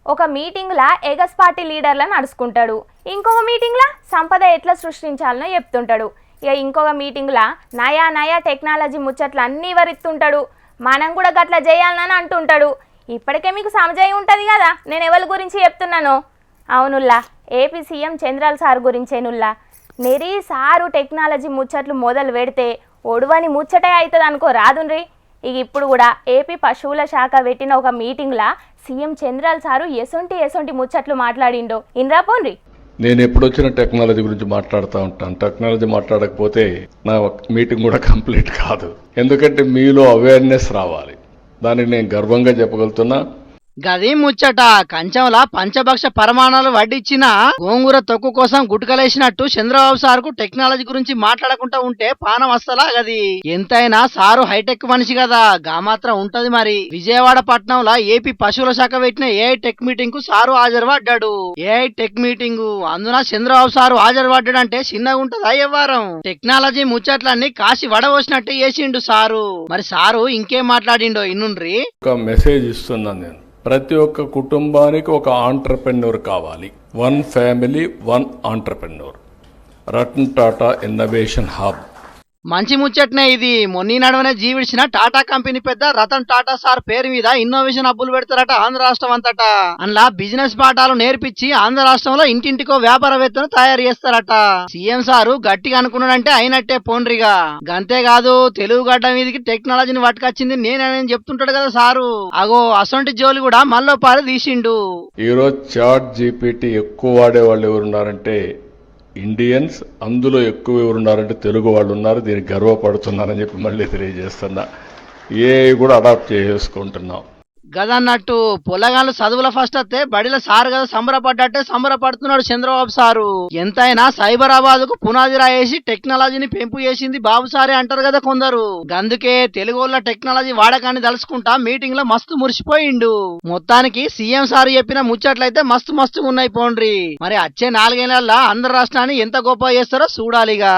ఒక మీటింగ్లా ఎగస్పార్టీ లీడర్లా నడుచుకుంటాడు, ఇంకొక మీటింగ్లా సంపద ఎట్లా సృష్టించాలనో చెప్తుంటాడు. ఇక ఇంకొక మీటింగ్లా నయా నయా టెక్నాలజీ ముచ్చట్లు అన్నీ వరిస్తుంటాడు. మనం కూడా గట్లా చేయాలని అంటుంటాడు. ఇప్పటికే మీకు సమజాయి ఉంటుంది కదా నేను ఎవరి గురించి చెప్తున్నానో. అవునుల్లా, ఏపీ సీఎం చంద్రాల సార్ గురించేనుల్లా. నెరీ సారు టెక్నాలజీ ముచ్చట్లు మొదలు పెడితే ఒడువని ముచ్చటే అవుతుంది అనుకో రాదుండ్రి. ఇక ఇప్పుడు కూడా ఏపీ పశువుల శాఖ పెట్టిన ఒక మీటింగ్లా సీఎం చంద్రాల సారు ఎసొంటి ముచ్చట్లు మాట్లాడిండో ఇన్రా పోన్రి. నేను ఎప్పుడు వచ్చిన టెక్నాలజీ గురించి మాట్లాడుతూ ఉంటాను. టెక్నాలజీ మాట్లాడకపోతే నా మీటింగ్ కూడా కంప్లీట్ కాదు. ఎందుకంటే మీలో అవేర్నెస్ రావాలి. దానికి నేను గర్వంగా చెప్పగలుగుతున్నా. గది ముచ్చట కంచంలా పంచభక్ష పరిమాణాలు వడ్డిచ్చిన గోంగూర తొక్కు కోసం గుటకలేసినట్టు చంద్రబాబు సార్ కు టెక్నాలజీ గురించి మాట్లాడకుండా ఉంటే పానం వస్తలా గది. ఎంతైనా సారు హైటెక్ మనిషి కదా, గామాత్రం ఉంటది మరి. విజయవాడ పట్నంలో ఏపీ పశువుల శాఖ పెట్టిన ఏఐ టెక్ మీటింగ్ కు సారు హాజరుపడ్డాడు. ఏఐ టెక్ మీటింగ్ అందున చంద్రబాబు సారు హాజరుపడ్డాడంటే చిన్నగా ఉంటదా వ్యవహారం. టెక్నాలజీ ముచ్చట్లన్నీ కాసి వడవచ్చినట్టు చేసిండు సారు. మరి సారు ఇంకేం మాట్లాడిండో ఇన్నుండ్రి. ఒక మెసేజ్ ఇస్తున్నాను నేను. ప్రతి ఒక్క కుటుంబానికి ఒక ఆంటర్ప్రెన్యూర్ కావాలి. One family one entrepreneur. Ratan Tata innovation hub. మంచి ముచ్చట్నే ఇది. మొన్నీ నడవనే జీవిడిచిన టాటా కంపెనీ పెద్ద రతన్ టాటా సార్ పేరు మీద ఇన్నోవేషన్ హబ్బులు పెడతారట ఆంధ్ర రాష్ట్రం అంతటా. అందులో బిజినెస్ పాఠాలు నేర్పించి ఆంధ్ర రాష్ట్రంలో ఇంటింటికో వ్యాపారవేత్తను తయారు చేస్తారట. సీఎం సారు గట్టిగా అనుకున్నాడంటే అయినట్టే పోండ్రిగా. గంతేకాదు తెలుగు గడ్డ మీదకి టెక్నాలజీని పట్టుకొచ్చింది నేనేనని చెప్తుంటాడు కదా సారు. అగో అసొంటి జోలి కూడా మళ్ళీ పారి తీసిండు. ఈరోజు చాట్ జీపీటీ ఎక్కువ వాడే వాళ్ళు ఎవరున్నారంటే ఇండియన్స్, అందులో ఎక్కువ ఎవరున్నారంటే తెలుగు వాళ్ళు ఉన్నారు. దీనికి గర్వపడుతున్నారని చెప్పి మళ్ళీ తెలియజేస్తున్నా. ఏ కూడా అడాప్ట్ చేసుకుంటున్నాం. గదన్నట్టు పొలగాళ్ళు చదువుల ఫస్ట్ వస్తే బడిలో సారు కదా సంబరపడ్డట్టే సంబరపడుతున్నాడు చంద్రబాబు సారు. ఎంతైనా సైబరాబాద్ కు పునాది రాయేసి టెక్నాలజీని పెంపు చేసింది బాబు సారే అంటారు కదా కొందరు. గందుకే తెలుగు వాళ్ళ టెక్నాలజీ వాడకాన్ని తలుచుకుంటా మీటింగ్ లో మస్తు మురిసిపోయిండు. మొత్తానికి సీఎం సారు చెప్పిన ముచ్చట్లయితే మస్తు ఉన్నాయి పోండ్రి. మరి వచ్చే 4 ఏళ్లలో ఆంధ్ర రాష్ట్రాన్ని ఎంత గొప్ప చేస్తారో చూడాలిగా.